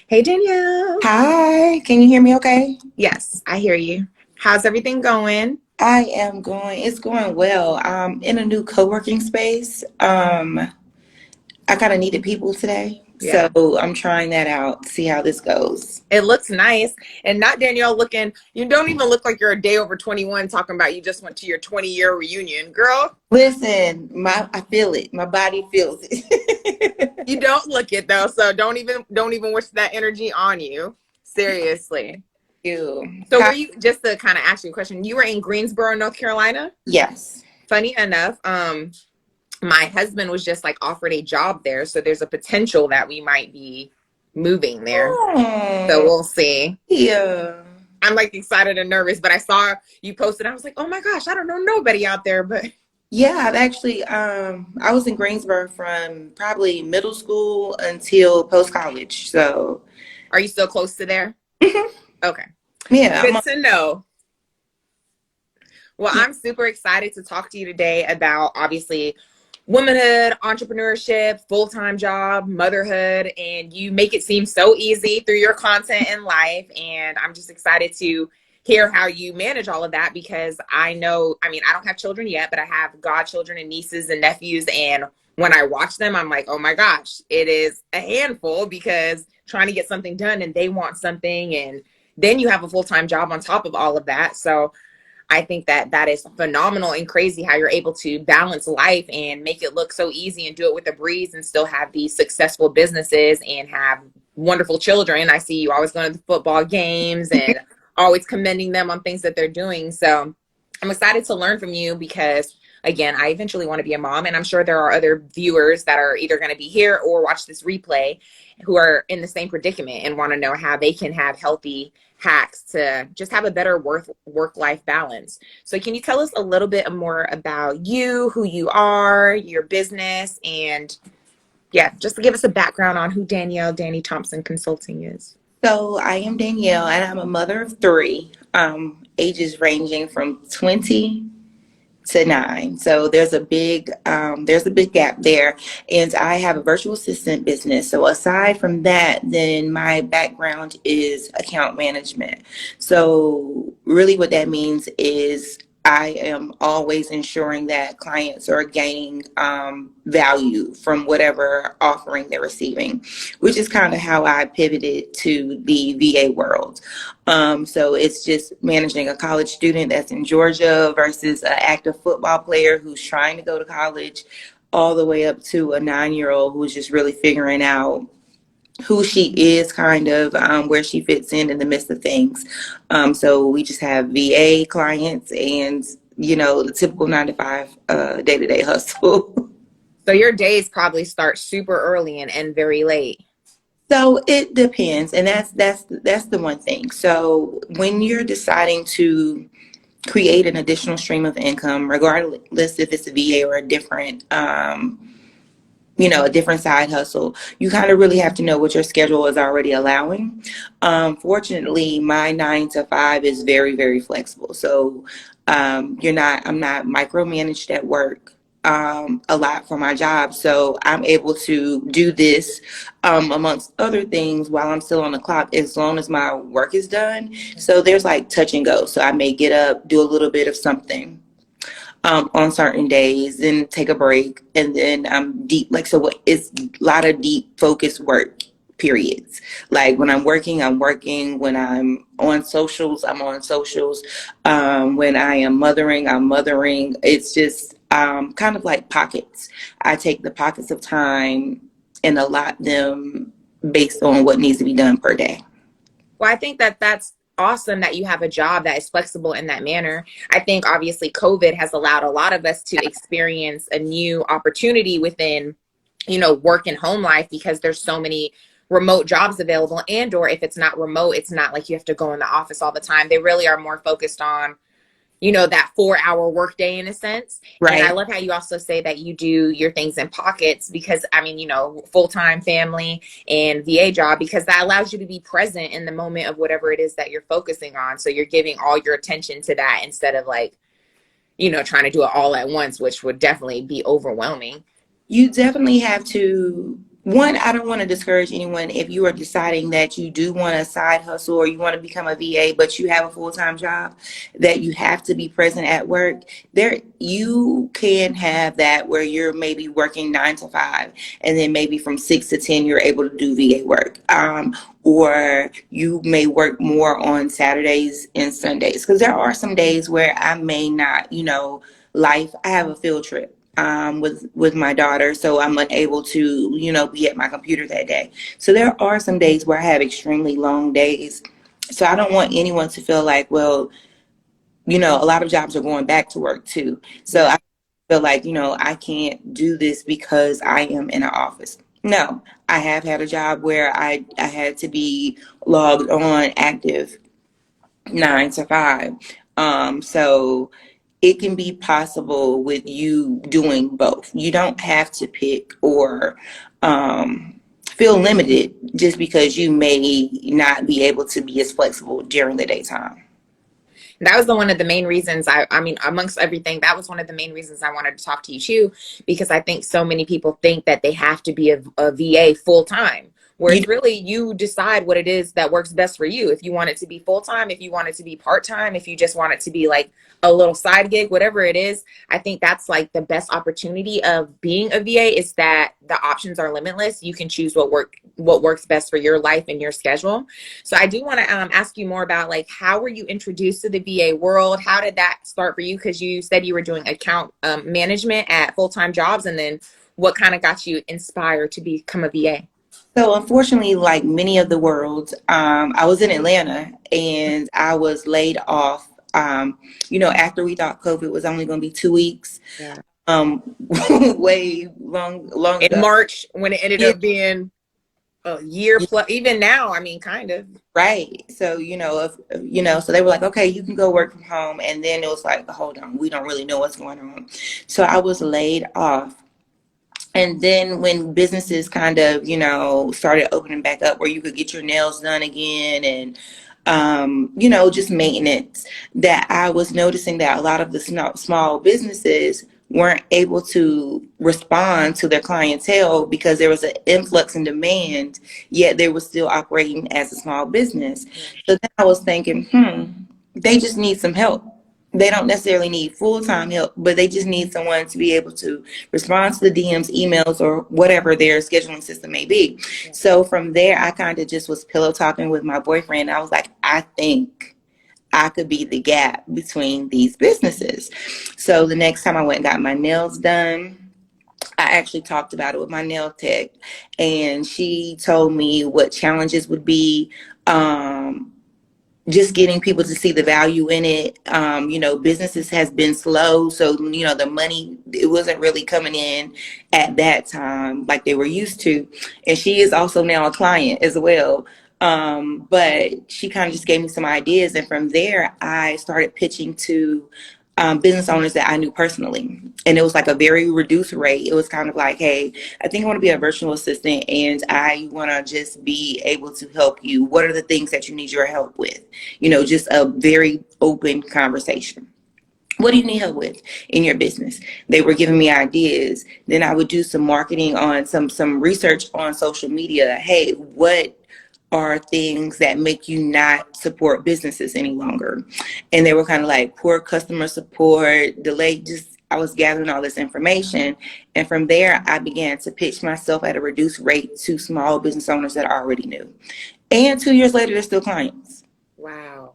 Hey, Danielle. Hi, can you hear me okay? Yes, I hear you. How's everything going? It's going well. In a new co-working space. I kind of needed people today. So Yeah, I'm trying that out, see how this goes. it looks nice. And not Danielle looking, you don't even look like you're a day over 21 talking about you just went to your 20-year reunion. Girl, Listen, I feel it. My body feels it. you don't look it though. So don't even wish that energy on you. Seriously. You. So were you, just to kind of ask you a question, you were in Greensboro, North Carolina? Yes. Funny enough, my husband was just like offered a job there. So there's a potential that we might be moving there. So Oh, we'll see. yeah. I'm like excited and nervous, but I saw you posted. I was like, oh my gosh, I don't know nobody out there. But Yeah, I've actually I was in Greensboro from probably middle school until post college. So are you still close to there? Okay, yeah, good to know. Well, I'm super excited to talk to you today about obviously womanhood, entrepreneurship, full time job, motherhood, and you make it seem so easy through your content in life. And I'm just excited to hear how you manage all of that because I know, I mean, I don't have children yet, but I have godchildren and nieces and nephews. And when I watch them, I'm like, oh my gosh, it is a handful because trying to get something done and they want something. And then you have a full time job on top of all of that. So I think that that is phenomenal and crazy how you're able to balance life and make it look so easy and do it with a breeze and still have these successful businesses and have wonderful children. I see you always going to the football games and always commending them on things that they're doing. So I'm excited to learn from you because again, I eventually want to be a mom and I'm sure there are other viewers that are either going to be here or watch this replay who are in the same predicament and want to know how they can have healthy hacks to just have a better work life balance. So can you tell us a little bit more about you, who you are, your business, and yeah, just to give us a background on who Dani Thompson Consulting is. So I am Danielle, and I'm a mother of three, ages ranging from 20 to 9. So there's a big gap there, and I have a virtual assistant business. So aside from that, then my background is account management. So really, what that means is I am always ensuring that clients are gaining value from whatever offering they're receiving, which is kind of how I pivoted to the VA world. So it's just managing a college student that's in Georgia versus an active football player who's trying to go to college, all the way up to a 9-year old who's just really figuring out who she is, kind of where she fits in the midst of things. So we just have VA clients and, the typical 9 to 5 day-to-day hustle. So your days probably start super early and end very late. So it depends, and that's the one thing. So when you're deciding to create an additional stream of income, regardless if it's a VA or a different side hustle, you kind of really have to know what your schedule is already allowing. Fortunately, my 9 to 5 is very, very flexible. So I'm not micromanaged at work a lot for my job. So I'm able to do this amongst other things while I'm still on the clock as long as my work is done. So there's like touch and go. So I may get up, do a little bit of something on certain days, then take a break, and then I'm deep. Like, so what it's a lot of deep focused work periods. Like when I'm working, I'm working. When I'm on socials, I'm on socials. When I am mothering, I'm mothering. It's just kind of like pockets. I take the pockets of time and allot them based on what needs to be done per day. Well, I think that that's awesome that you have a job that is flexible in that manner. I think obviously COVID has allowed a lot of us to experience a new opportunity within, work and home life because there's so many remote jobs available and or if it's not remote, it's not like you have to go in the office all the time. They really are more focused on that 4 hour workday in a sense. And I Right. love how you also say that you do your things in pockets because I mean, full-time family and VA job, because that allows you to be present in the moment of whatever it is that you're focusing on. So you're giving all your attention to that instead of like, trying to do it all at once, which would definitely be overwhelming. You definitely have to One, I don't want to discourage anyone if you are deciding that you do want a side hustle or you want to become a VA, but you have a full-time job that you have to be present at work. There, you can have that where you're maybe working 9 to 5, and then maybe from 6 to 10 you're able to do VA work. Or you may work more on Saturdays and Sundays, because there are some days where I may not, life. I have a field trip with my daughter, so I'm unable to be at my computer that day. So there are some days where I have extremely long days. So I don't want anyone to feel like, well, a lot of jobs are going back to work too. So Yeah. I feel like I can't do this because I am in an office. No, I have had a job where I had to be logged on active 9 to 5. So it can be possible with you doing both. You don't have to pick or feel limited just because you may not be able to be as flexible during the daytime. That was the one of the main reasons I mean, amongst everything, that was one of the main reasons I wanted to talk to you too, because I think so many people think that they have to be a VA full time, where You it's really you decide what it is that works best for you. If you want it to be full time, if you want it to be part time, if you just want it to be like a little side gig, whatever it is, I think that's like the best opportunity of being a VA is that the options are limitless. You can choose what works best for your life and your schedule. So I do want to ask you more about like how were you introduced to the VA world? How did that start for you? Because you said you were doing account management at full-time jobs, and then what kind of got you inspired to become a VA? So unfortunately, like many of the world, I was in Atlanta and I was laid off. After we thought COVID was only going to be 2 weeks, Yeah. way long In ago. March, when it ended Yeah, up being a year plus, even now, I mean, kind of. right. So so they were like, okay, you can go work from home, and then it was like, hold on, we don't really know what's going on. So I was laid off. And then when businesses kind of, started opening back up where you could get your nails done again and, just maintenance, that I was noticing that a lot of the small businesses weren't able to respond to their clientele because there was an influx in demand, yet they were still operating as a small business. Yeah. So then I was thinking, they just need some help. They don't necessarily need full-time help, but they just need someone to be able to respond to the DMs, emails, or whatever their scheduling system may be. Yeah. So from there, I kind of just was pillow talking with my boyfriend. I was like, I think I could be the gap between these businesses. So the next time I went and got my nails done, I actually talked about it with my nail tech, and she told me what challenges would be. Just getting people to see the value in it. Businesses has been slow. So, the money, it wasn't really coming in at that time like they were used to. And she is also now a client as well. But she kind of just gave me some ideas. And from there, I started pitching to business owners that I knew personally. And it was like a very reduced rate. It was kind of like, hey, I think I want to be a virtual assistant and I want to just be able to help you. What are the things that you need your help with? Just a very open conversation. What do you need help with in your business? They were giving me ideas. Then I would do some marketing on some research on social media. Hey, what are things that make you not support businesses any longer? And they were kind of like poor customer support, delayed. Just I was gathering all this information, and from there I began to pitch myself at a reduced rate to small business owners that I already knew. And 2 years later, they're still clients. Wow.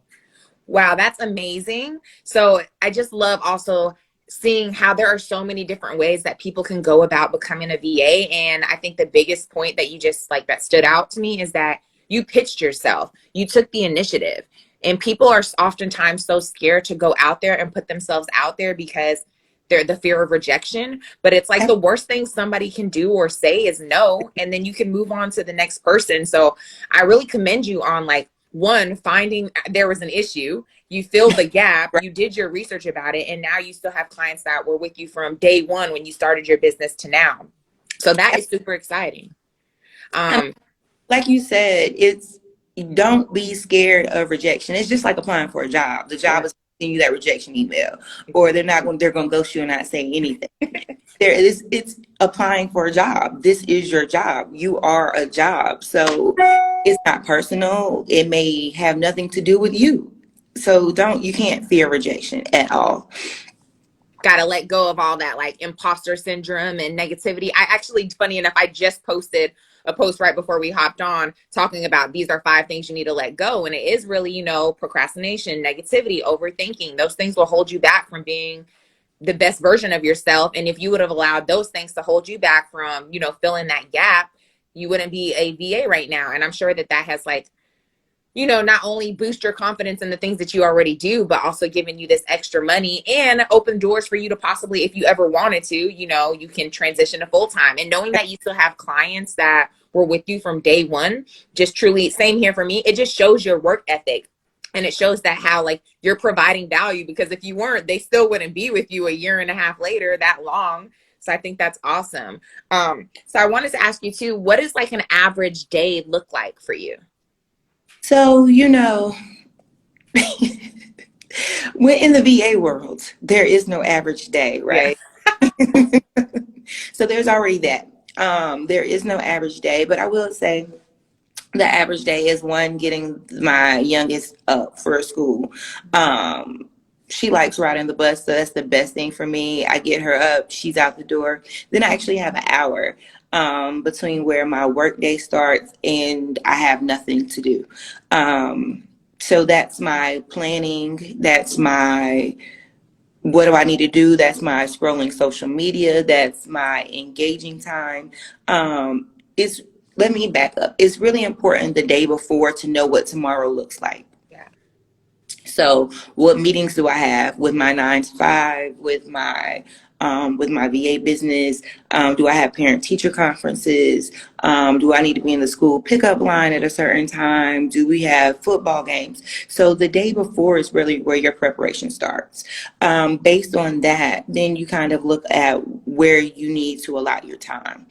Wow, that's amazing. So I just love also seeing how there are so many different ways that people can go about becoming a VA. And I think the biggest point that you just like that stood out to me is that you pitched yourself, you took the initiative. And people are oftentimes so scared to go out there and put themselves out there because they're the fear of rejection. But it's like the worst thing somebody can do or say is no, and then you can move on to the next person. So I really commend you on like one, finding there was an issue, you filled the gap, you did your research about it, and now you still have clients that were with you from day one when you started your business to now. So that is super exciting. And um like you said, don't be scared of rejection. It's just like applying for a job. The job yeah. is send you that rejection email, or they're going to ghost you and not say anything. It's applying for a job. This is your job. You are a job. So it's not personal. It may have nothing to do with you. So you can't fear rejection at all. Got to let go of all that like imposter syndrome and negativity. I actually, funny enough, I just posted a post right before we hopped on talking about these are 5 things you need to let go. And it is really, procrastination, negativity, overthinking. Those things will hold you back from being the best version of yourself. And if you would have allowed those things to hold you back from, filling that gap, you wouldn't be a VA right now. And I'm sure that has like, not only boost your confidence in the things that you already do, but also giving you this extra money and open doors for you to possibly, if you ever wanted to, you can transition to full time. And knowing that you still have clients that were with you from day one, just truly, same here for me, it just shows your work ethic. And it shows that how like you're providing value, because if you weren't, they still wouldn't be with you a year and a half later that long. So I think that's awesome. So I wanted to ask you too, what does like an average day look like for you? So, when in the VA world, there is no average day, Yeah. right? So there's already that. There is no average day, but I will say the average day is one, getting my youngest up for school. She likes riding the bus, so that's the best thing for me. I get her up, she's out the door. Then I actually have an hour between where my work day starts and I have nothing to do. So that's my planning. That's my what do I need to do? That's my scrolling social media. That's my engaging time. It's Let me back up. It's really important the day before to know what tomorrow looks like. Yeah. So, what meetings do I have with my 9 to 5, with my VA business? Do I have parent-teacher conferences? Do I need to be in the school pickup line at a certain time? Do we have football games? So the day before is really where your preparation starts. Based on that, then you kind of look at where you need to allot your time.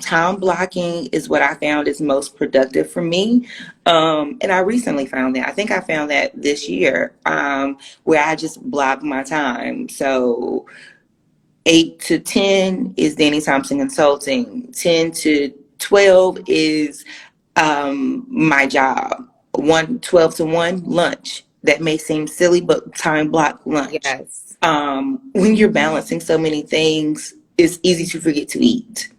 Time blocking is what I found is most productive for me. And I recently found that. I think I found that this year, where I just block my time. So 8 to 10 is Dani Thompson Consulting. 10 to 12 is my job. 12 to 1, lunch. That may seem silly, but time block lunch. Yes. When you're balancing so many things, it's easy to forget to eat.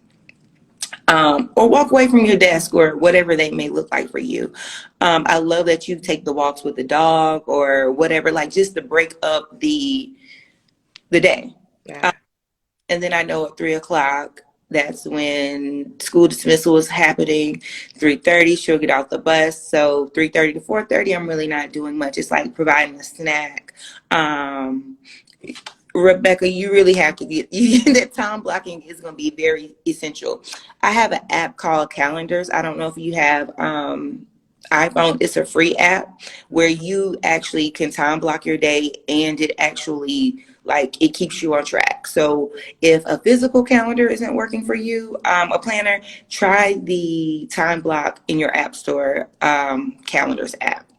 Or walk away from your desk, or whatever they may look like for you. I love that you take the walks with the dog or whatever, like just to break up the day. Yeah. And then I know at 3 o'clock, that's when school dismissal is happening. 3:30, she'll get off the bus. So 3:30 to 4:30, I'm really not doing much. It's like providing a snack. Rebecca, you really have to get that time blocking is going to be very essential. I have an app called Calendars. I don't know if you have iPhone. It's a free app where you actually can time block your day, and it actually it keeps you on track. So if a physical calendar isn't working for you, a planner, try the time block in your app store Calendars app.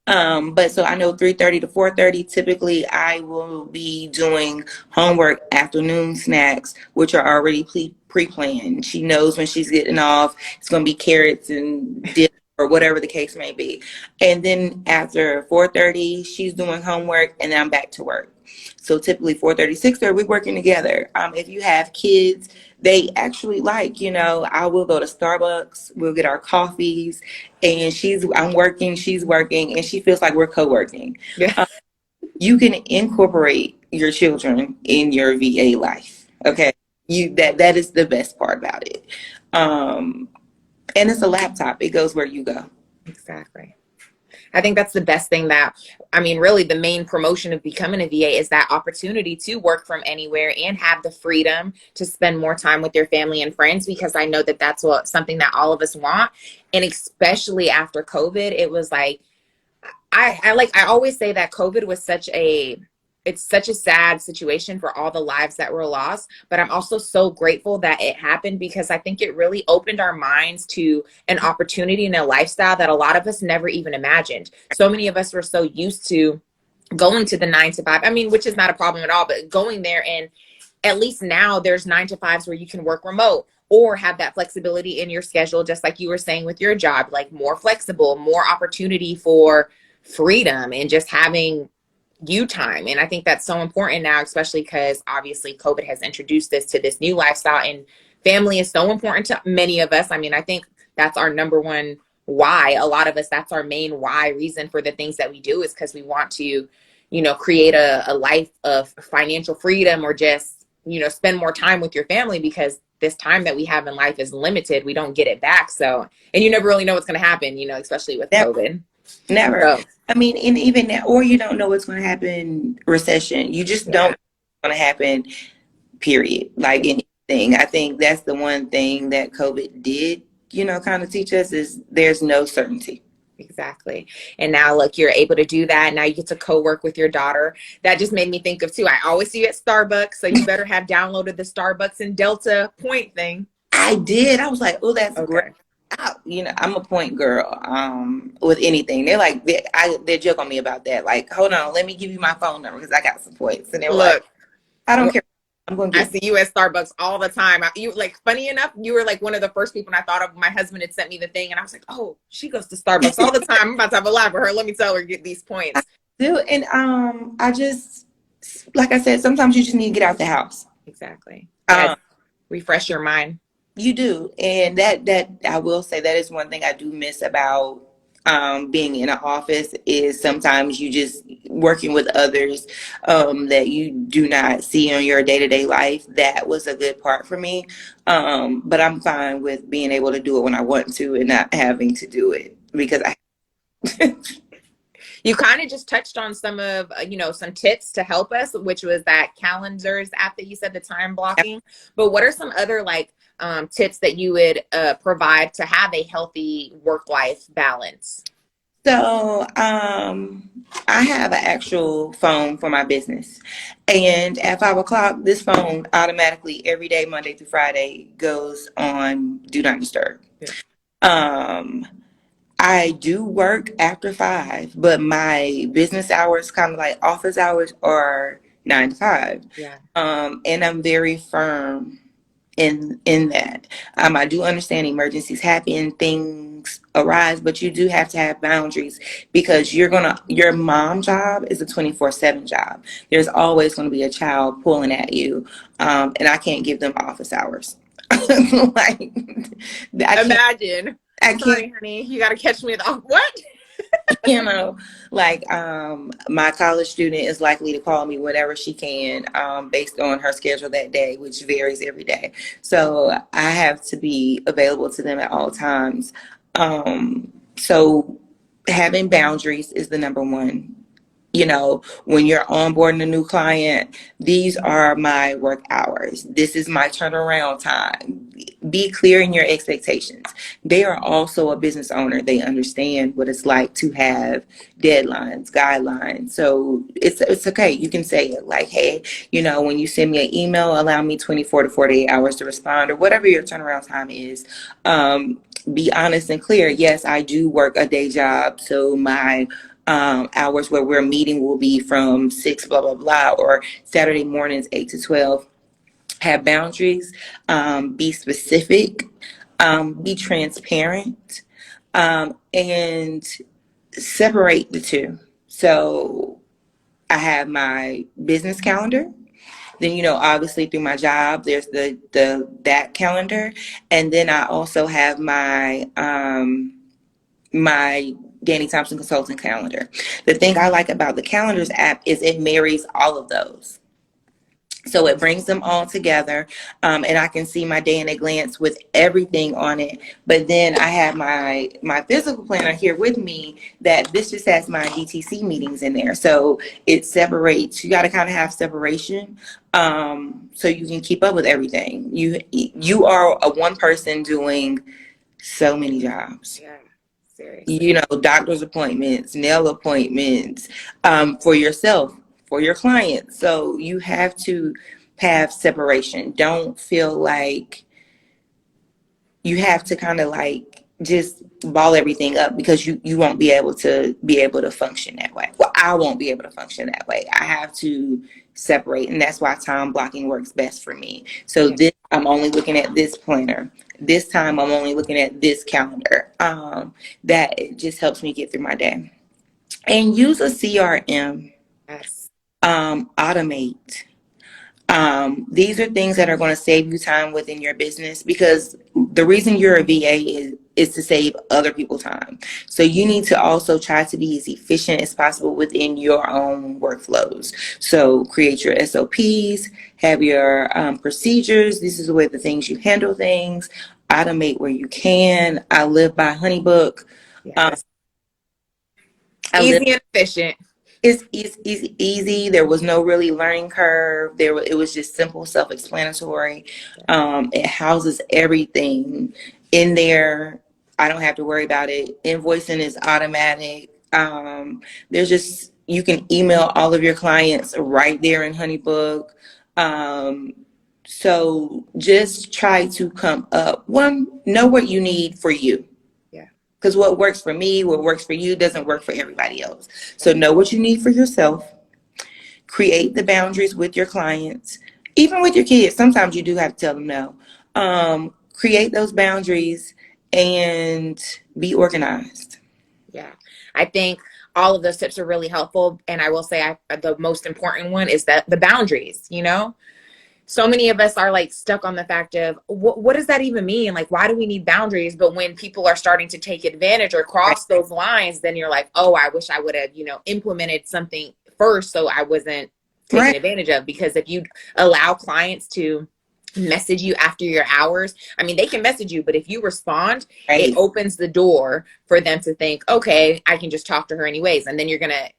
But so I know 3:30 to 4:30, typically I will be doing homework, afternoon snacks, which are already pre-planned. She knows when she's getting off, it's going to be carrots and dip or whatever the case may be. And then after 4:30, she's doing homework, and then I'm back to work. So typically 4:30, 6:30, we're working together. If you have kids, they actually I will go to Starbucks, we'll get our coffees, and I'm working, she's working, and she feels like we're co-working. Yeah. You can incorporate your children in your VA life. Okay. That is the best part about it. And it's a laptop. It goes where you go. Exactly. I think that's the best thing really the main promotion of becoming a VA is that opportunity to work from anywhere and have the freedom to spend more time with your family and friends, because I know that that's something that all of us want. And especially after COVID, it was like, I always say that COVID was it's such a sad situation for all the lives that were lost, but I'm also so grateful that it happened, because I think it really opened our minds to an opportunity and a lifestyle that a lot of us never even imagined. So many of us were so used to going to the 9 to 5. I mean, which is not a problem at all, but going there, and at least now there's 9 to 5s where you can work remote or have that flexibility in your schedule, just like you were saying with your job, like more flexible, more opportunity for freedom and just having you time. And I think that's so important now, especially because obviously COVID has introduced this to this new lifestyle, and family is so important to many of us. I mean, I think that's our number one why. A lot of us, that's our main why reason for the things that we do, is because we want to, create a life of financial freedom, or just, spend more time with your family, because this time that we have in life is limited. We don't get it back. So, and you never really know what's going to happen, especially with Never, COVID. never. So, I mean, and even now, or you don't know what's going to happen. Recession. You just don't yeah, know what's going to happen. Period. Like anything. I think that's the one thing that COVID did, kind of teach us, is there's no certainty. exactly. And now, look, you're able to do that. Now you get to co-work with your daughter. That just made me think of, too, I always see you at Starbucks. So you better have downloaded the Starbucks and Delta point thing. I did. I was like, oh, that's great. Okay. I'm a point girl. With anything, they're like, they joke on me about that. Like, hold on, let me give you my phone number because I got some points. And they were like, Look, I don't care. I'm going to I get. see you at Starbucks all the time. You, like, funny enough, you were like one of the first people I thought of. My husband had sent me the thing, and I was like, oh, she goes to Starbucks all the time. I'm about to have a laugh with her. Let me tell her, get these I points. do, and I just, like I said, sometimes you just need to get out the house. Exactly. Yeah. Um, Refresh your mind. You do, and that I will say that is one thing I do miss about being in an office, is sometimes you just working with others that you do not see on your day-to-day life. That was a good part for me, but I'm fine with being able to do it when I want to and not having to do it because I. You kind of just touched on some of, some tips to help us, which was that calendars app that you said, the time blocking. But what are some other tips that you would provide to have a healthy work-life balance? So, I have an actual phone for my business, and at 5 o'clock, this phone automatically every day, Monday through Friday, goes on Do Not Disturb. Yeah. Um, I do work after 5, but my business hours, kind of like office hours, are 9 to 5. Yeah. And I'm very firm in that. I do understand emergencies happen, things arise, but you do have to have boundaries because your mom job is a 24/7 job. There's always gonna be a child pulling at you, and I can't give them office hours. Like I can't. Imagine. I can't. Sorry, honey. You got to catch me at the, what? you know like my college student is likely to call me whenever she can, based on her schedule that day, which varies every day, so I have to be available to them at all times. So having boundaries is the number one. When you're onboarding a new client, these are my work hours. This is my turnaround time. Be clear in your expectations. They are also a business owner. They understand what it's like to have deadlines, guidelines. So it's okay. You can say it like, hey, when you send me an email, allow me 24 to 48 hours to respond, or whatever your turnaround time is. Be honest and clear. Yes, I do work a day job, so my hours where we're meeting will be from 6 blah blah blah, or Saturday mornings 8 to 12. Have boundaries. Be specific. Be transparent. And separate the two. So I have my business calendar. Then, obviously through my job, there's that calendar, and then I also have my Dani Thompson consulting calendar. The thing I like about the calendars app is it marries all of those. So it brings them all together, and I can see my day in a glance with everything on it. But then I have my physical planner here with me that this just has my DTC meetings in there. So it separates. You got to kind of have separation, so you can keep up with everything. You are a one person doing so many jobs. Yeah, seriously. Doctor's appointments, nail appointments, for yourself, for your clients. So you have to have separation. Don't feel like you have to kind of like just ball everything up, because you won't be able to function that way. Well, I won't be able to function that way. I have to separate, and that's why time blocking works best for me. So Yeah. this, I'm only looking at this planner. This time I'm only looking at this calendar. That just helps me get through my day. And use a CRM. Yes. Automate. These are things that are going to save you time within your business, because the reason you're a VA is to save other people time. So you need to also try to be as efficient as possible within your own workflows. So create your SOPs, have your procedures. This is the way the things you handle things. Automate where you can. I live by HoneyBook. Um, Yes. I live. Easy and efficient. It's easy. There was no really learning curve. It was just simple, self-explanatory. It houses everything in there. I don't have to worry about it. Invoicing is automatic. There's just, you can email all of your clients right there in HoneyBook. Um, so just try to come up. One, know what you need for you. Yeah. Because what works for me, what works for you doesn't work for everybody else. So Right. know what you need for yourself. Create the boundaries with your clients. Even with your kids, sometimes you do have to tell them no. Create those boundaries and be organized. Yeah. I think all of those tips are really helpful. And I will say the most important one is that the boundaries, so many of us are like stuck on the fact of what does that even mean? Like, why do we need boundaries? But when people are starting to take advantage or Right. cross those lines, then you're like, oh, I wish I would have, implemented something first so I wasn't taken Right. advantage of. Because if you allow clients to message you after your hours, I mean, they can message you, but if you respond, it Right. opens the door for them to think, okay, I can just talk to her anyways. And then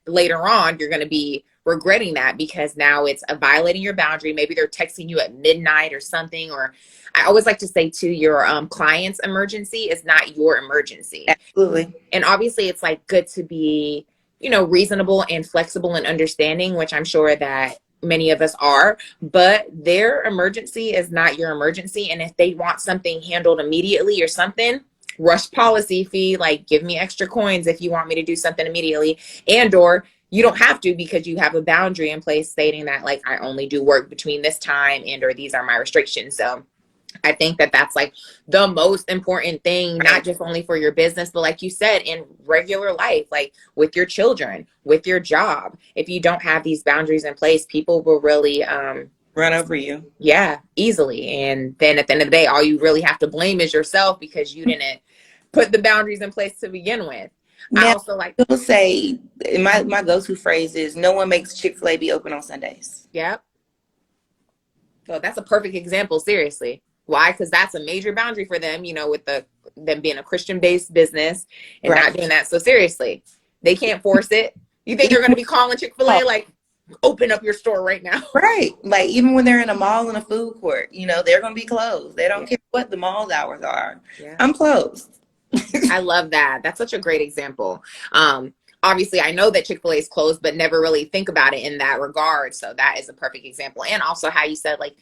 later on, you're going to be regretting that, because now it's violating your boundary. Maybe they're texting you at midnight or something. Or I always like to say too, your client's emergency is not your emergency. Absolutely. And obviously it's like good to be, reasonable and flexible and understanding, which I'm sure that many of us are, but their emergency is not your emergency. And if they want something handled immediately or something, rush policy fee, like give me extra coins if you want me to do something immediately. And or you don't have to, because you have a boundary in place stating that, like, I only do work between this time and or these are my restrictions. So I think that that's like the most important thing, not Right. just only for your business, but like you said, in regular life, like with your children, with your job. If you don't have these boundaries in place, people will really, Run over you. yeah, easily. And then at the end of the day, all you really have to blame is yourself, because you didn't put the boundaries in place to begin with. I Now, also like, I will say my go-to phrase is, no one makes Chick-fil-A be open on Sundays. yeah. So that's a perfect example, seriously. Why? Because that's a major boundary for them, with them being a Christian-based business and Right. not doing that. So seriously, they can't force it. You think they're going to be calling Chick-fil-A like, open up your store right now? Right. Like even when they're in a mall in a food court, they're going to be closed. They don't Yeah. care what the mall's hours are. Yeah. I'm closed. I love that. That's such a great example. Obviously, I know that Chick-fil-A is closed, but never really think about it in that regard. So that is a perfect example. And also how you said, like,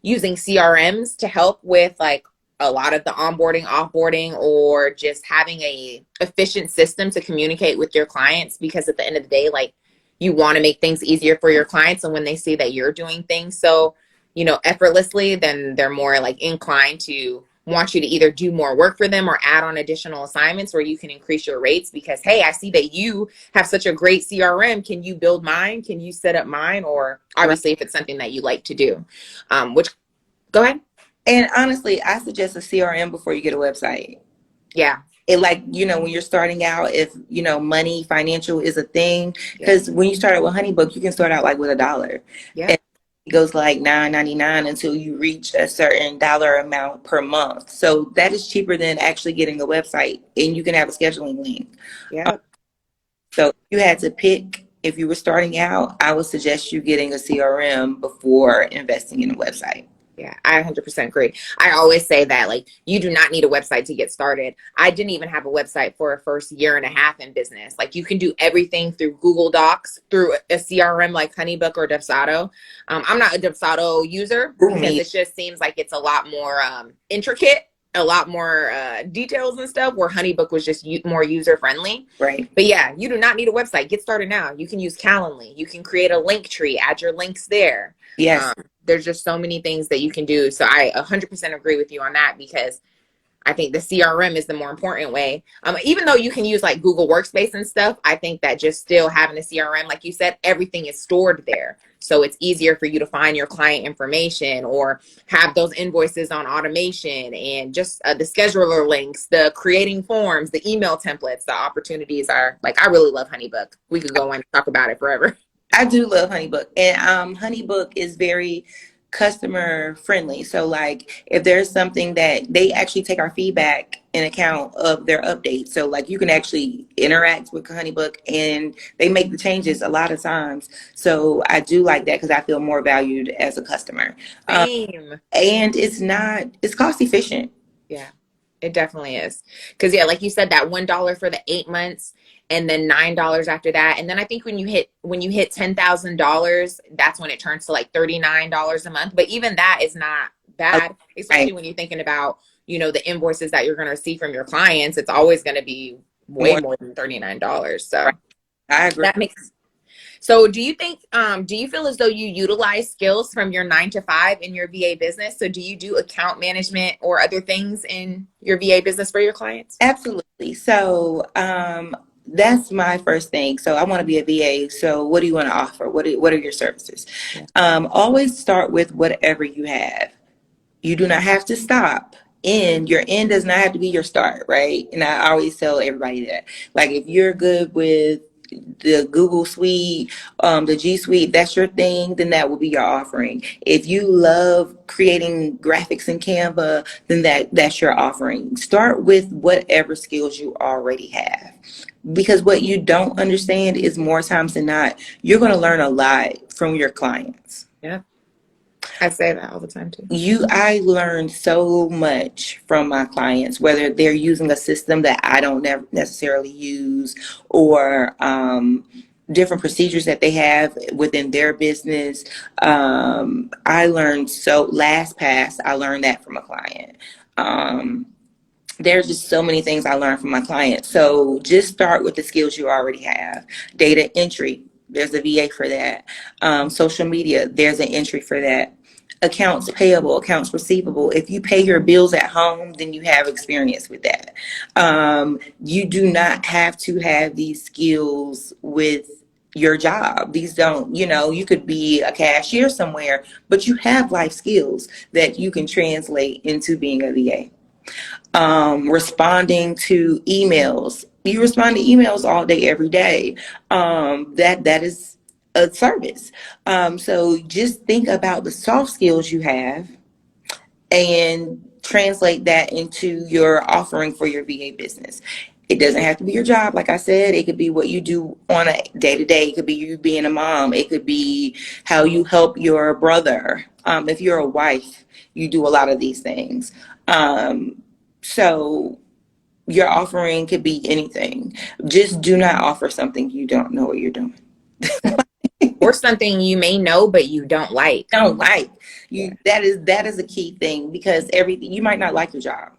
using CRMs to help with like a lot of the onboarding, offboarding, or just having a efficient system to communicate with your clients. Because at the end of the day, like, you want to make things easier for your clients. And when they see that you're doing things so, effortlessly, then they're more like inclined to want you to either do more work for them or add on additional assignments where you can increase your rates, because, hey, I see that you have such a great CRM. Can you build mine? Can you set up mine? Or Right. obviously if it's something that you like to do, which, go ahead. And honestly, I suggest a CRM before you get a website. Yeah. It, like, when you're starting out, if, money, financial is a thing, Yeah. because when you start out with HoneyBook, you can start out like with $1. Yeah. And it goes like $9.99 until you reach a certain dollar amount per month. So that is cheaper than actually getting a website, and you can have a scheduling link. Yeah. So if you had to pick, if you were starting out, I would suggest you getting a CRM before investing in a website. Yeah, I 100% agree. I always say that, like, you do not need a website to get started. I didn't even have a website for a first year and a half in business. Like, you can do everything through Google Docs, through a CRM like HoneyBook or Dubsado. I'm not a Dubsado user because it just seems like it's a lot more intricate. a lot more details and stuff, where HoneyBook was just more user friendly. Right. But yeah, you do not need a website. Get started now. You can use Calendly. You can create a link tree, add your links there. Yes. There's just so many things that you can do. So I 100% agree with you on that, because I think the CRM is the more important way. Even though you can use like Google Workspace and stuff, I think that just still having a CRM, like you said, everything is stored there. So it's easier for you to find your client information, or have those invoices on automation, and just the scheduler links, the creating forms, the email templates, the opportunities are like, I really love HoneyBook. We could go on and talk about it forever. I do love HoneyBook, and HoneyBook is very customer friendly. So like if there's something that they actually take our feedback in account of their updates. So like you can actually interact with HoneyBook and they make the changes a lot of times. So I do like that because I feel more valued as a customer. Same. And it's cost efficient. Yeah, it definitely is. Because yeah, like you said, that $1 for the 8 months, and then $9 after that. And then I think when you hit $10,000, that's when it turns to like $39 a month. But even that is not bad, especially when you're thinking about, the invoices that you're going to receive from your clients. It's always going to be way more than $39. So I agree. that makes. So do you feel as though you utilize skills from your 9 to 5 in your VA business? So do you do account management or other things in your VA business for your clients? Absolutely. So that's my first thing. So I want to be a VA. So what do you want to offer? What are your services? Yeah. Always start with whatever you have. You do not have to stop. Your end does not have to be your start, right? And I always tell everybody that. Like if you're good with the Google Suite, the G Suite, that's your thing, then that will be your offering. If you love creating graphics in Canva, then that's your offering. Start with whatever skills you already have. Because what you don't understand is more times than not, you're going to learn a lot from your clients. Yeah. I say that all the time too. I learned so much from my clients, whether they're using a system that I don't necessarily use, or different procedures that they have within their business. I learned LastPass, I learned that from a client. There's just so many things I learned from my clients. So just start with the skills you already have. Data entry, there's a VA for that. Social media, there's an entry for that. Accounts payable, accounts receivable. If you pay your bills at home, then you have experience with that. You do not have to have these skills with your job. These don't, you could be a cashier somewhere, but you have life skills that you can translate into being a VA. Responding to emails. You respond to emails all day, every day. That is a service. So just think about the soft skills you have and translate that into your offering for your VA business. It doesn't have to be your job. Like I said, it could be what you do on a day-to-day. It could be you being a mom. It could be how you help your brother. If you're a wife, you do a lot of these things. So your offering could be anything. Just do not offer something you don't know what you're doing. Or something you may know but you don't like. That is a key thing, because everything, you might not like your job.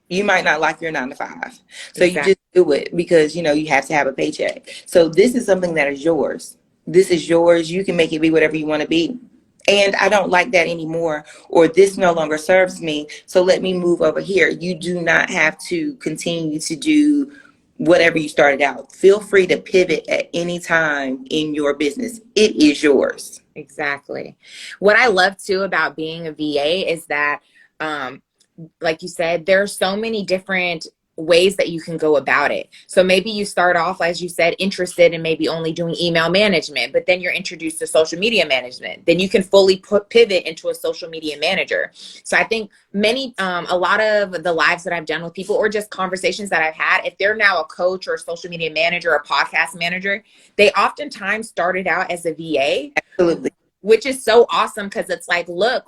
You might not like your 9 to 5. So exactly. You just do it because you have to have a paycheck. So this is something that is yours. This is yours. You can make it be whatever you want to be. And I don't like that anymore, or this no longer serves me, so let me move over here. You do not have to continue to do whatever you started out. Feel free to pivot at any time in your business. It is yours. Exactly. What I love too about being a VA is that, like you said, there are so many different ways that you can go about it. So maybe you start off, as you said, interested in maybe only doing email management, but then you're introduced to social media management. Then you can fully pivot into a social media manager. So I think a lot of the lives that I've done with people, or just conversations that I've had, if they're now a coach or a social media manager or podcast manager, they oftentimes started out as a VA. Absolutely. Which is so awesome, because it's like, look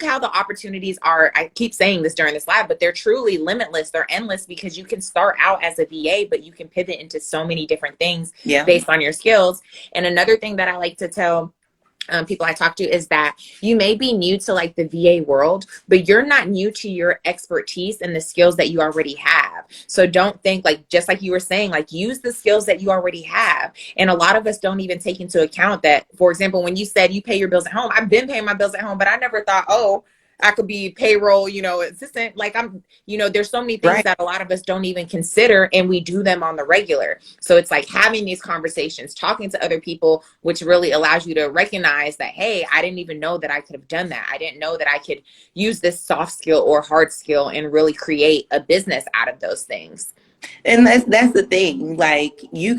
how the opportunities are. I keep saying this during this live, but they're truly limitless. They're endless, because you can start out as a VA, but you can pivot into so many different things based on your skills. And another thing that I like to tell people I talk to is that you may be new to like the VA world, but you're not new to your expertise and the skills that you already have. So don't think like, just like you were saying, like use the skills that you already have. And a lot of us don't even take into account that, for example, when you said you pay your bills at home, I've been paying my bills at home, but I never thought, oh, I could be payroll, assistant. Like there's so many things Right. that a lot of us don't even consider and we do them on the regular. So it's like having these conversations, talking to other people, which really allows you to recognize that, hey, I didn't even know that I could have done that. I didn't know that I could use this soft skill or hard skill and really create a business out of those things. And that's the thing. Like you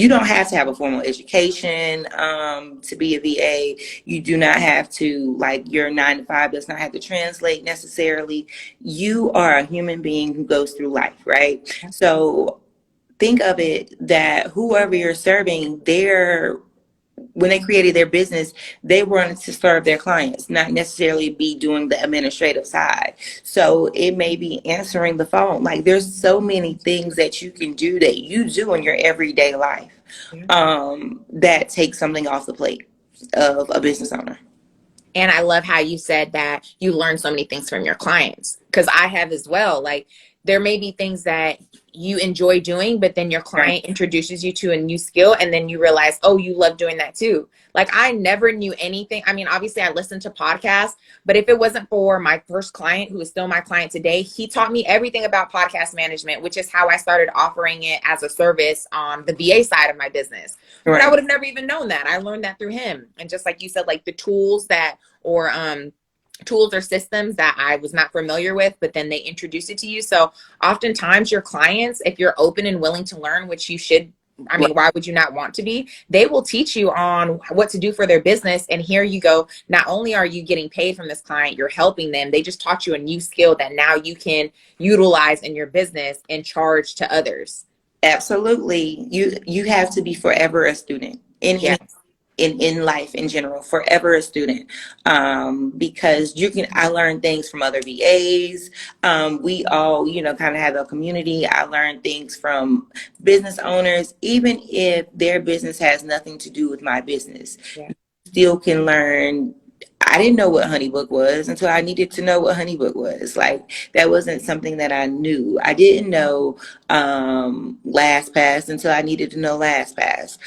don't have to have a formal education to be a VA. You do not have to, like, your 9 to 5 does not have to translate necessarily. You are a human being who goes through life, right? So think of it that whoever you're serving, when they created their business, they wanted to serve their clients, not necessarily be doing the administrative side. So it may be answering the phone. Like there's so many things that you can do that you do in your everyday life that take something off the plate of a business owner. And I love how you said that you learn so many things from your clients, because I have as well. Like there may be things that you enjoy doing, but then your Right. client introduces you to a new skill and then you realize, oh, you love doing that too. Like I never knew anything. I mean, obviously I listened to podcasts, but if it wasn't for my first client, who is still my client today, he taught me everything about podcast management, which is how I started offering it as a service on the VA side of my business. But I Right. would have never even known that. I learned that through him. And just like you said, like the tools or systems that I was not familiar with, but then they introduce it to you. So oftentimes your clients, if you're open and willing to learn, which you should, I Right. mean, why would you not want to be? They will teach you on what to do for their business. And here you go. Not only are you getting paid from this client, you're helping them. They just taught you a new skill that now you can utilize in your business and charge to others. Absolutely. You have to be forever a student in Yeah. any in life in general, forever a student, because I learned things from other VAs. We all, kind of have a community. I learned things from business owners, even if their business has nothing to do with my business. Yeah. Still can learn. I didn't know what HoneyBook was until I needed to know what HoneyBook was. Like that wasn't something that I knew. I didn't know LastPass until I needed to know LastPass.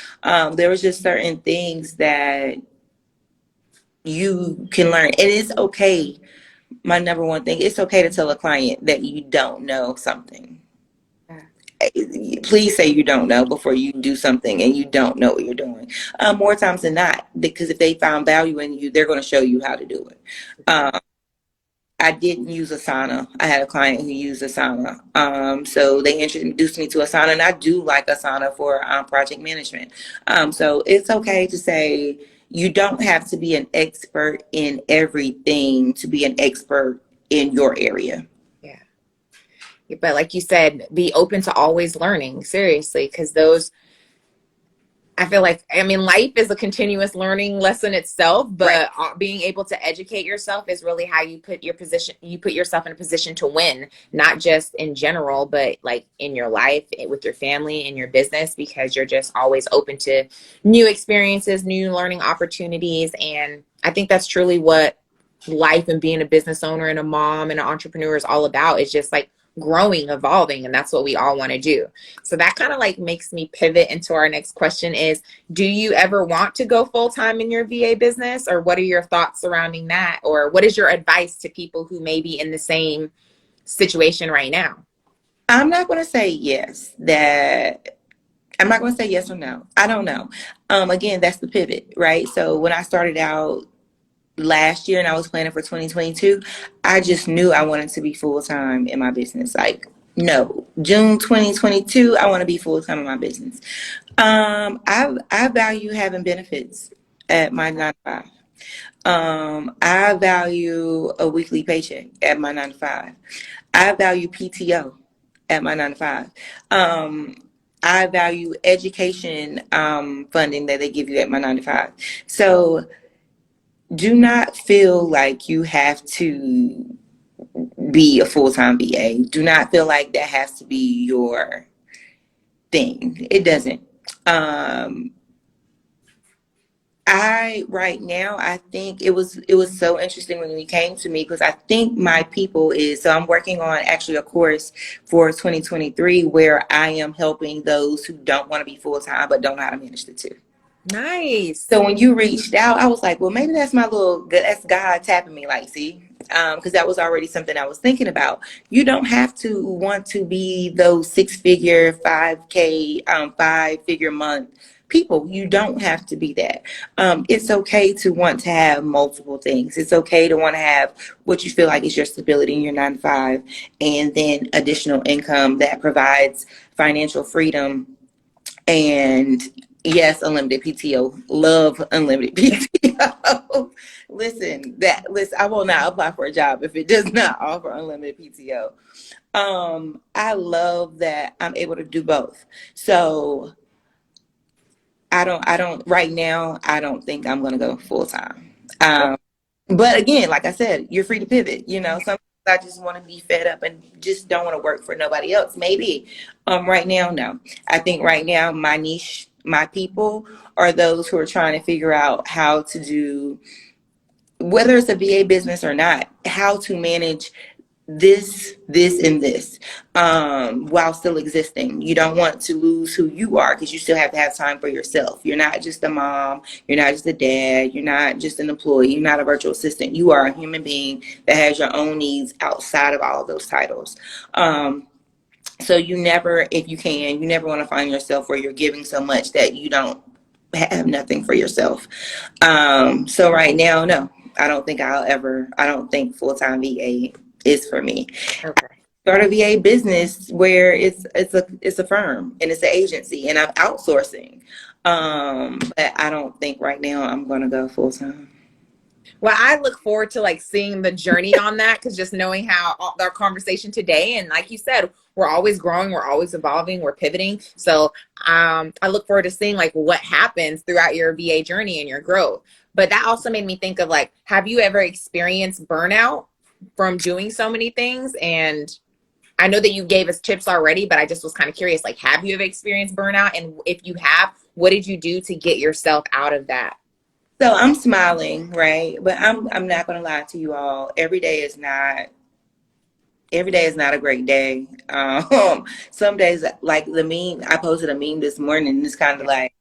There was just certain things that you can learn, and it's okay. My number one thing: it's okay to tell a client that you don't know something. Yeah. Please say you don't know before you do something and you don't know what you're doing. More times than not, because if they found value in you, they're going to show you how to do it. I didn't use Asana. I had a client who used Asana. So they introduced me to Asana, and I do like Asana for project management. So it's okay to say you don't have to be an expert in everything to be an expert in your area. Yeah. But like you said, be open to always learning, seriously, because those, I feel like, I mean, life is a continuous learning lesson itself, Right. but being able to educate yourself is really how you put yourself in a position to win, not just in general, but like in your life, with your family, in your business, because you're just always open to new experiences, new learning opportunities. And I think that's truly what life and being a business owner and a mom and an entrepreneur is all about. It's just like growing, evolving, and that's what we all want to do. So that kind of like makes me pivot into our next question is, do you ever want to go full-time in your VA business, or what are your thoughts surrounding that, or what is your advice to people who may be in the same situation right now? I'm not going to say yes. I'm not going to say yes or no. I don't know. Again, that's the pivot, right? So when I started out last year and I was planning for 2022, I just knew I wanted to be full time in my business. Like, no, June 2022, I want to be full time in my business. I value having benefits at my 9 to 5. I value a weekly paycheck at my 9 to 5. I value PTO at my 9 to 5. I value education funding that they give you at my 9 to 5. So do not feel like you have to be a full-time VA. Do not feel like that has to be your thing. It doesn't. Um, I right now I think it was so interesting when you came to me because I think my people is so I'm working on actually a course for 2023 where I am helping those who don't want to be full time but don't know how to manage the two. Nice. So when you reached out, I was like, well, maybe that's my little, that's God tapping me, like, see, because that was already something I was thinking about. You don't have to want to be those 6 figure, 5K, 5 figure month people. You don't have to be that. It's okay to want to have multiple things. It's okay to want to have what you feel like is your stability in your 9 to 5, and then additional income that provides financial freedom and yes, unlimited PTO. Love unlimited PTO. Listen, I will not apply for a job if it does not offer unlimited PTO. I love that I'm able to do both. So I don't right now, I don't think I'm gonna go full time. But again, like I said, you're free to pivot. Sometimes I just want to be fed up and just don't want to work for nobody else. Maybe. Right now, no. I think right now my niche, my people are those who are trying to figure out how to do, whether it's a VA business or not, how to manage this, and this, while still existing. You don't want to lose who you are because you still have to have time for yourself. You're not just a mom. You're not just a dad. You're not just an employee. You're not a virtual assistant. You are a human being that has your own needs outside of all of those titles. So you never, if you can, you never want to find yourself where you're giving so much that you don't have nothing for yourself. So right now, no, I don't think full-time VA is for me. Okay. Start a VA business where it's a firm and it's an agency and I'm outsourcing. But I don't think right now I'm gonna go full time. Well, I look forward to like seeing the journey on that because just knowing how our conversation today, and like you said, we're always growing, we're always evolving, we're pivoting. So I look forward to seeing like what happens throughout your VA journey and your growth. But that also made me think of like, have you ever experienced burnout from doing so many things? And I know that you gave us tips already, but I just was kind of curious, like, have you ever experienced burnout? And if you have, what did you do to get yourself out of that? So I'm smiling, right? But I'm not gonna lie to you all. Every day is not a great day. Some days, like the meme, I posted a meme this morning, and it's kind of like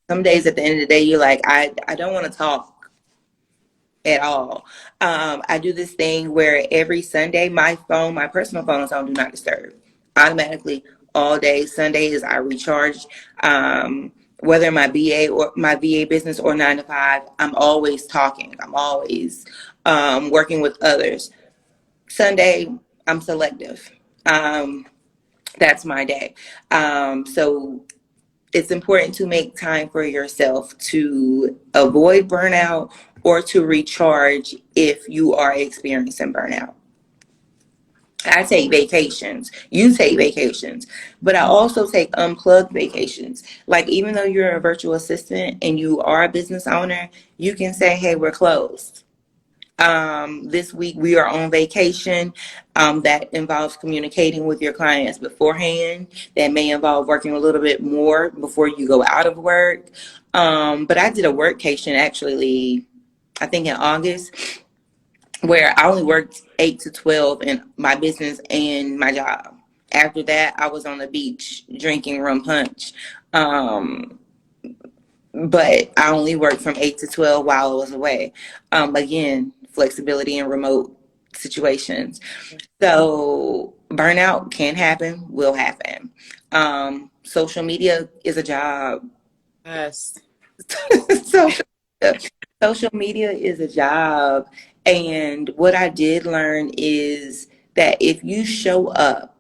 some days at the end of the day, you're like, I don't want to talk at all. I do this thing where every Sunday, my personal phone is on Do Not Disturb automatically all day. Sundays, I recharge. Whether my VA business or 9 to 5, I'm always talking. I'm always working with others. Sunday, I'm selective. Um, that's my day. So it's important to make time for yourself to avoid burnout or to recharge if you are experiencing burnout. I take vacations. You take vacations. But I also take unplugged vacations. Like, even though you're a virtual assistant and you are a business owner, you can say, hey, we're closed. This week we are on vacation. That involves communicating with your clients beforehand. That may involve working a little bit more before you go out of work. But I did a workcation actually, I think in August, where I only worked 8 to 12 in my business and my job. After that, I was on the beach drinking rum punch. Um, but I only worked from 8 to 12 while I was away. Again, flexibility in remote situations. So burnout can happen, will happen. Social media is a job. Yes. social, social media is a job. And what I did learn is that if you show up,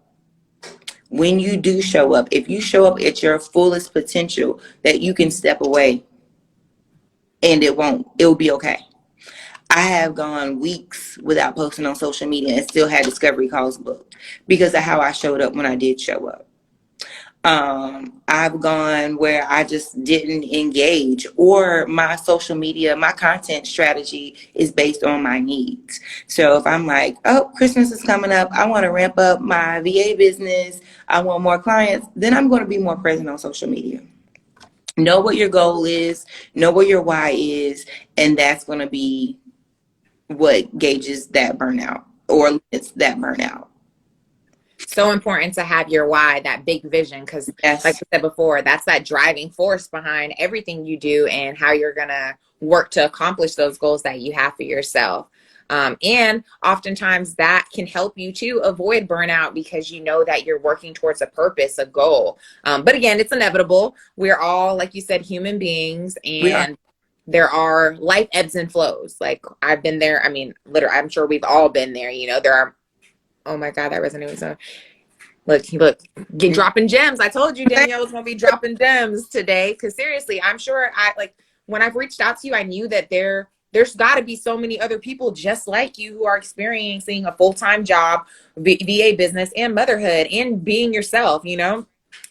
when you do show up, if you show up at your fullest potential, that you can step away and it will be okay. I have gone weeks without posting on social media and still had discovery calls booked because of how I showed up when I did show up. I've gone where I just didn't engage, or my social media, my content strategy is based on my needs. So if I'm like, oh, Christmas is coming up, I want to ramp up my VA business, I want more clients, then I'm going to be more present on social media. Know what your goal is, know what your why is, and that's going to be what gauges that burnout or limits that burnout. So important to have your why, that big vision, because like Yes, I said before, that's that driving force behind everything you do and how you're gonna work to accomplish those goals that you have for yourself. And oftentimes that can help you to avoid burnout because you know that you're working towards a purpose, a goal. But again, it's inevitable. We're all, like you said, human beings, we are. and there are life ebbs and flows. Like I've been there. I mean, literally, I'm sure we've all been there. There are, oh my God, that resonates. So look, get dropping gems. I told you Danielle was gonna be dropping gems today. Cause seriously, I'm sure when I've reached out to you, I knew that there's got to be so many other people just like you who are experiencing a full-time job, VA business, and motherhood, and being yourself.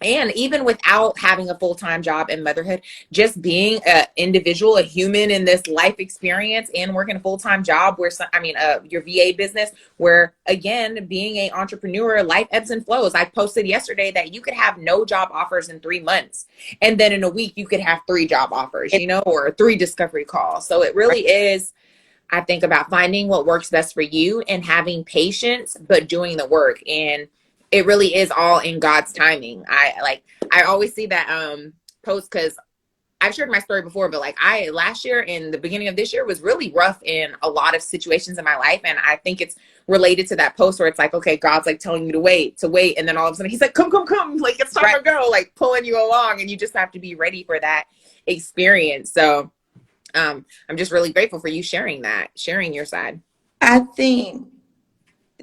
And even without having a full-time job and motherhood, just being an individual, a human in this life experience, and working a full-time job your VA business, where again, being an entrepreneur, life ebbs and flows. I posted yesterday that you could have no job offers in 3 months, and then in a week you could have 3 job offers, or 3 discovery calls. So it really is, I think, about finding what works best for you and having patience, but doing the work. And it really is all in God's timing. I always see that post, because I've shared my story before, but like I last year and the beginning of this year was really rough in a lot of situations in my life. And I think it's related to that post where it's like, okay, God's like telling you to wait. And then all of a sudden he's like, come, like it's time to go, like pulling you along, and you just have to be ready for that experience. So I'm just really grateful for you sharing your side. I think,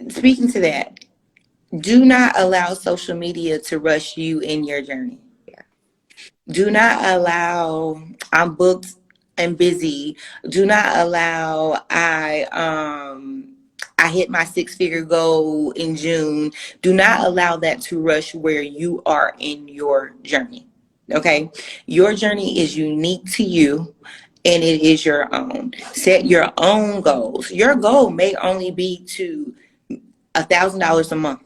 speaking to that, do not allow social media to rush you in your journey. Yeah. Do not allow I'm booked and busy. Do not allow I hit my 6-figure goal in June. Do not allow that to rush where you are in your journey. Okay? Your journey is unique to you and it is your own. Set your own goals. Your goal may only be to $1,000 a month.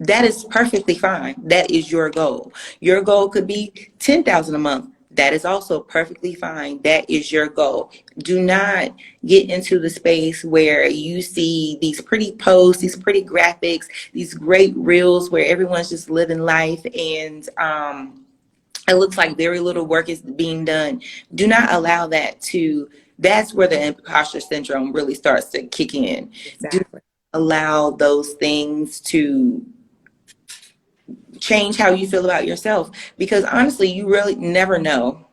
That is perfectly fine. That is your goal. Your goal could be 10,000 a month. That is also perfectly fine. That is your goal. Do not get into the space where you see these pretty posts, these pretty graphics, these great reels where everyone's just living life and it looks like very little work is being done. Do not allow that's where the imposter syndrome really starts to kick in. Do not Exactly. allow those things to change how you feel about yourself, because honestly, you really never know.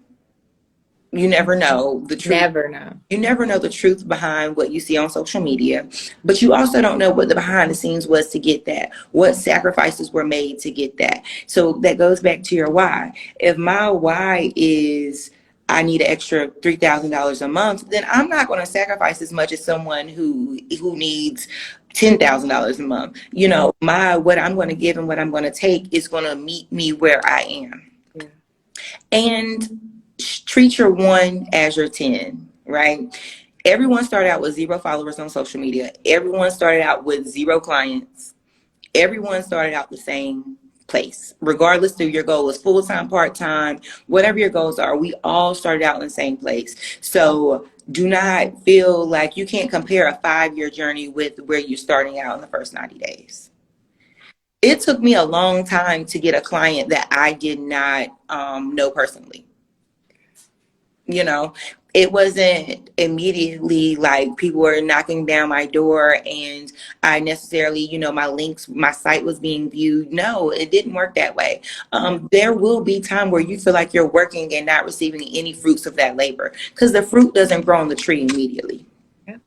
You never know the truth. Never know. You never know the truth behind what you see on social media, but you also don't know what the behind the scenes was to get that, what sacrifices were made to get that. So that goes back to your why. If my why is I need an extra $3,000 a month, then I'm not going to sacrifice as much as someone who needs $10,000 a month. What I'm going to give and what I'm going to take is going to meet me where I am. Yeah. And treat your 1 as your 10, right? Everyone started out with 0 followers on social media. Everyone started out with 0 clients. Everyone started out the same place, regardless of your goal is full-time, part-time, whatever your goals are. We all started out in the same place. So do not feel like you can't compare a 5-year journey with where you're starting out in the first 90 days. It took me a long time to get a client that I did not know personally. It wasn't immediately like people were knocking down my door and I necessarily, my site was being viewed. No, it didn't work that way. There will be time where you feel like you're working and not receiving any fruits of that labor, because the fruit doesn't grow on the tree immediately. Yeah.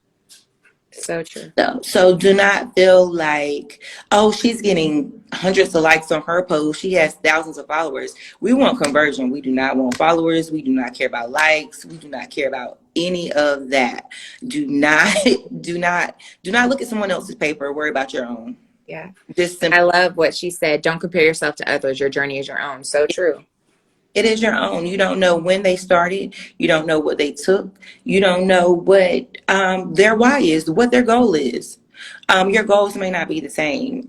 So true. So do not feel like, oh, she's getting hundreds of likes on her post. She has thousands of followers. We want conversion. We do not want followers. We do not care about likes. We do not care about any of that. Do not, do not look at someone else's paper. Worry about your own. Yeah. Just I love what she said. Don't compare yourself to others. Your journey is your own. So true. It is your own. You don't know when they started. You don't know what they took. You don't know what their why is, what their goal is. Your goals may not be the same.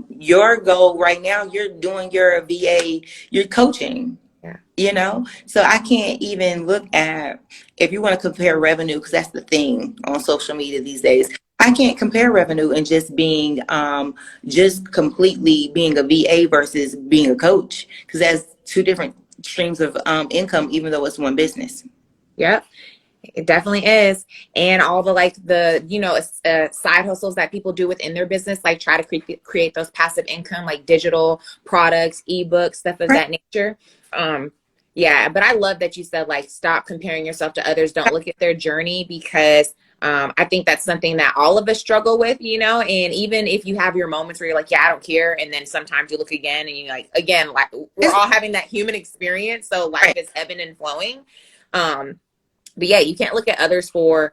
Your goal right now, you're doing your VA, you're coaching. Yeah. So I can't even look at, if you want to compare revenue, because that's the thing on social media these days. I can't compare revenue and just being just completely being a VA versus being a coach, because that's two different streams of income, even though it's one business. Yep. It definitely is. And all the like the, side hustles that people do within their business, like try to create those passive income, like digital products, ebooks, stuff of Right. that nature. Um, yeah, but I love that you said like stop comparing yourself to others. Don't look at their journey because I think that's something that all of us struggle with, and even if you have your moments where you're like, yeah, I don't care. And then sometimes you look again and you're like, again, like we're It's all having that human experience. So life right. is ebbing and flowing. Um, but yeah, you can't look at others for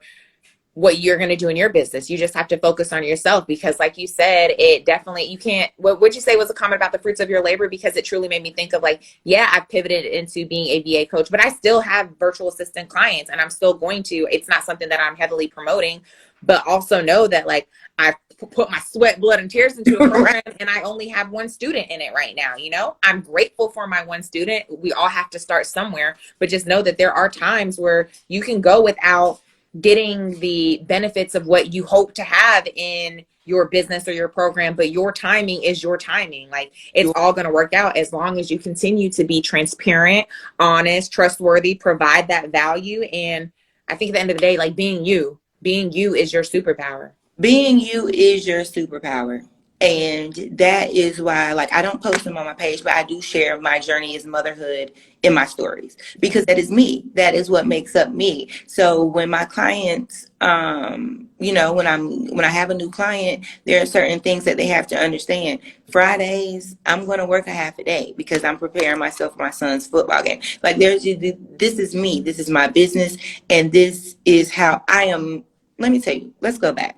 what you're going to do in your business. You just have to focus on yourself because like you said, it definitely, you can't, what would you say was a comment about the fruits of your labor? Because it truly made me think of like, yeah, I've pivoted into being a VA coach, but I still have virtual assistant clients and I'm still going to, it's not something that I'm heavily promoting, but also know that like I've put my sweat, blood, and tears into a Right. program and I only have one student in it right now. I'm grateful for my one student. We all have to start somewhere, but just know that there are times where you can go without getting the benefits of what you hope to have in your business or your program, but your timing is your timing. Like it's all going to work out as long as you continue to be transparent, honest, trustworthy, provide that value. And I think at the end of the day, like being you is your superpower. Being you is your superpower. And that is why, like, I don't post them on my page, but I do share my journey as motherhood in my stories Yeah. because that is me. That is what makes up me. So when my clients, when I have a new client, there are certain things that they have to understand. Fridays, I'm going to work a half a day because I'm preparing myself for my son's football game. Like, this is me. This is my business, and this is how I am. Let me tell you. Let's go back.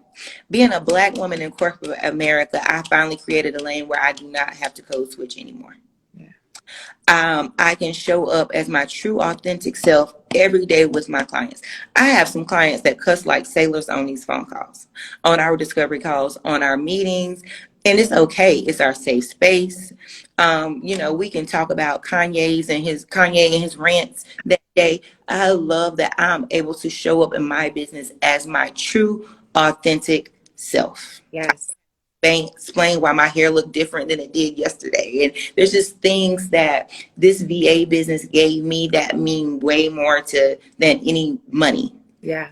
Being a Black woman in corporate America, I finally created a lane where I do not have to code switch anymore. Yeah. I can show up as my true, authentic self every day with my clients. I have some clients that cuss like sailors on these phone calls, on our discovery calls, on our meetings, and it's okay. It's our safe space. We can talk about Kanye and his rants that day. I love that I'm able to show up in my business as my true, authentic self. Yes. Explain why my hair looked different than it did yesterday. And there's just things that this VA business gave me that mean way more than any money. Yeah.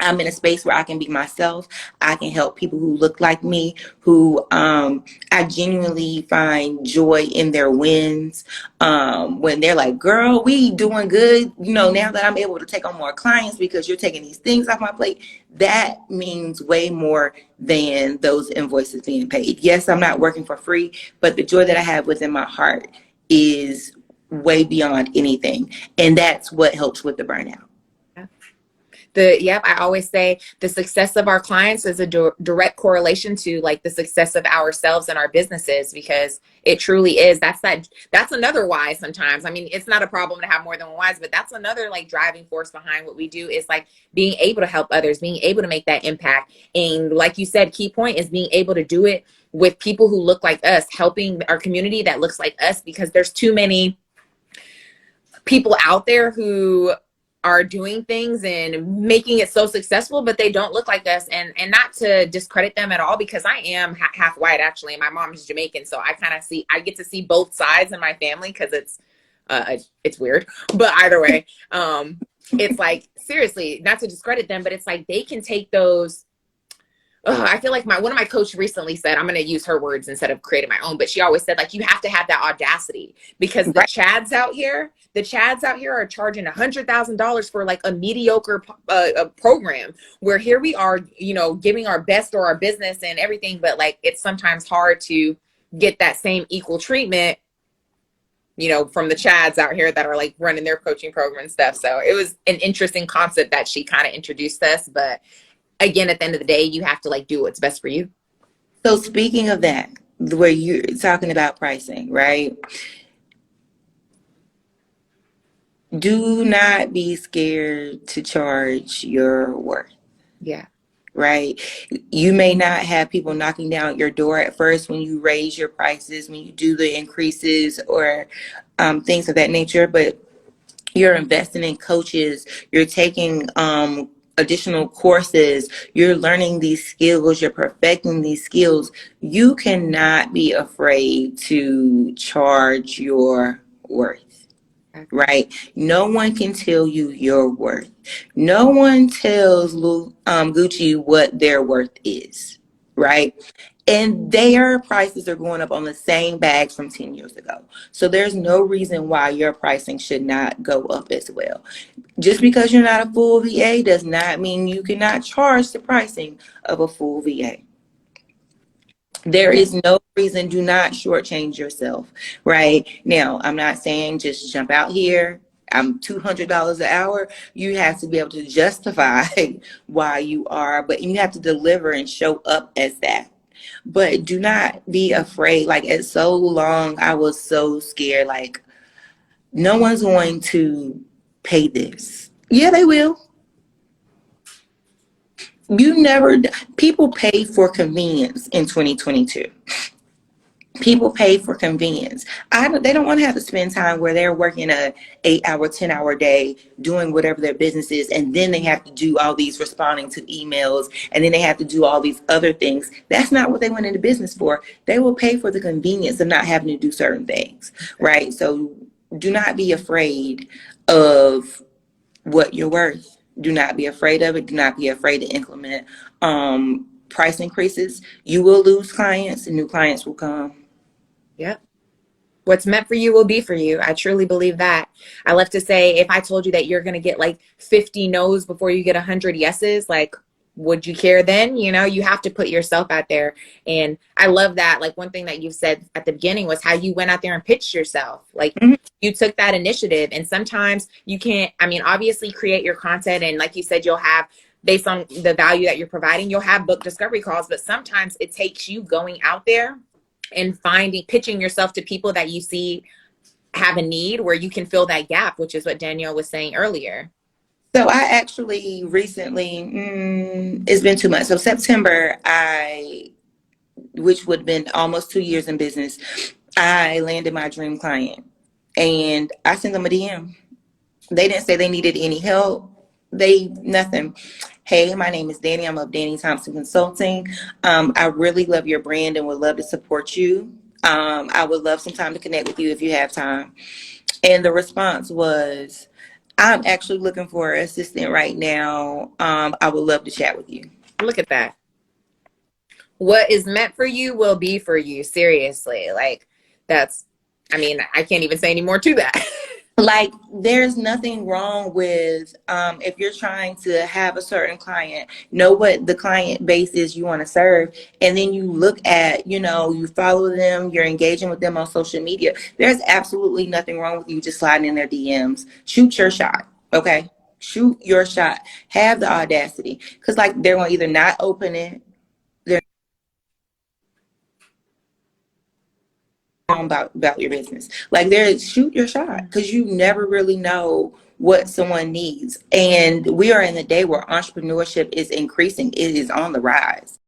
I'm in a space where I can be myself. I can help people who look like me, who I genuinely find joy in their wins. When they're like, girl, we doing good. Now that I'm able to take on more clients because you're taking these things off my plate, that means way more than those invoices being paid. Yes, I'm not working for free, but the joy that I have within my heart is way beyond anything. And that's what helps with the burnout. I always say the success of our clients is a direct correlation to like the success of ourselves and our businesses because it truly is. That's another why sometimes. I mean, it's not a problem to have more than one whys, but that's another like driving force behind what we do is like being able to help others, being able to make that impact. And like you said, key point is being able to do it with people who look like us, helping our community that looks like us because there's too many people out there who are doing things and making it so successful, but they don't look like us. And not to discredit them at all, because I am half white actually, and my mom is Jamaican, so I get to see both sides in my family because it's weird, but either way, it's like seriously, not to discredit them, but it's like they can take those. I feel like one of my coaches recently said, I'm going to use her words instead of creating my own, but she always said like you have to have that audacity because Right. the chads out here are charging $100,000 for like a mediocre program. Where here we are, giving our best or our business and everything, but like it's sometimes hard to get that same equal treatment, from the chads out here that are like running their coaching program and stuff. So it was an interesting concept that she kind of introduced us, but again, at the end of the day, you have to like do what's best for you. So speaking of that, where you're talking about pricing, right? Do not be scared to charge your worth, Yeah. right? You may not have people knocking down your door at first when you raise your prices, when you do the increases or things of that nature, but you're investing in coaches, you're taking additional courses, you're learning these skills, you're perfecting these skills. You cannot be afraid to charge your worth, Exactly. right? No one can tell you your worth. No one tells Gucci what their worth is, right? And their prices are going up on the same bags from 10 years ago. So there's no reason why your pricing should not go up as well. Just because you're not a full VA does not mean you cannot charge the pricing of a full VA. There Yeah. is no reason, do not shortchange yourself, right? Now, I'm not saying just jump out here. I'm $200 an hour. You have to be able to justify why you are, but you have to deliver and show up as that. But do not be afraid. Like, it's so long, I was so scared. Like, no one's going to pay this. Yeah, they will. You never, people pay for convenience in 2022. People pay for convenience. They don't want to have to spend time where they're working a 8 hour, 10 hour day doing whatever their business is, and then they have to do all these responding to emails, and then they have to do all these other things. That's not what they went into business for. They will pay for the convenience of not having to do certain things, right? So do not be afraid of what you're worth. Do not be afraid of it. Do not be afraid to implement price increases. You will lose clients, and new clients will come. Yep. What's meant for you will be for you. I truly believe that. I love to say, if I told you that you're going to get like 50 no's before you get 100 yeses, like, would you care then? You know, you have to put yourself out there. And I love that. Like, one thing that you said at the beginning was how you went out there and pitched yourself. Like, Mhm. you took that initiative. And sometimes you can't, I mean, obviously create your content. And like you said, you'll have, based on the value that you're providing, you'll have book discovery calls. But sometimes it takes you going out there and finding, pitching yourself to people that you see have a need where you can fill that gap, which is what Danielle was saying earlier. So I actually recently, it's been 2 months. So September, which would have been almost 2 years in business, I landed my dream client, and I sent them a DM. They didn't say they needed any help. Nothing. Hey, my name is Dani. I'm of Dani Thompson Consulting. I really love your brand and would love to support you. I would love some time to connect with you if you have time. And the response was, I'm actually looking for an assistant right now. I would love to chat with you. Look at that. What is meant for you will be for you. Seriously. Like, that's, I mean, I can't even say any more to that. Like, there's nothing wrong with if you're trying to have a certain client, know what the client base is you want to serve, and then you look at, you follow them, you're engaging with them on social media. There's absolutely nothing wrong with you just sliding in their DMs. Shoot your shot, okay? Shoot your shot. Have the audacity, because like they're going to either not open it, they're about your business. Like, shoot your shot, because you never really know what someone needs. And we are in the day where entrepreneurship is increasing. It is on the rise.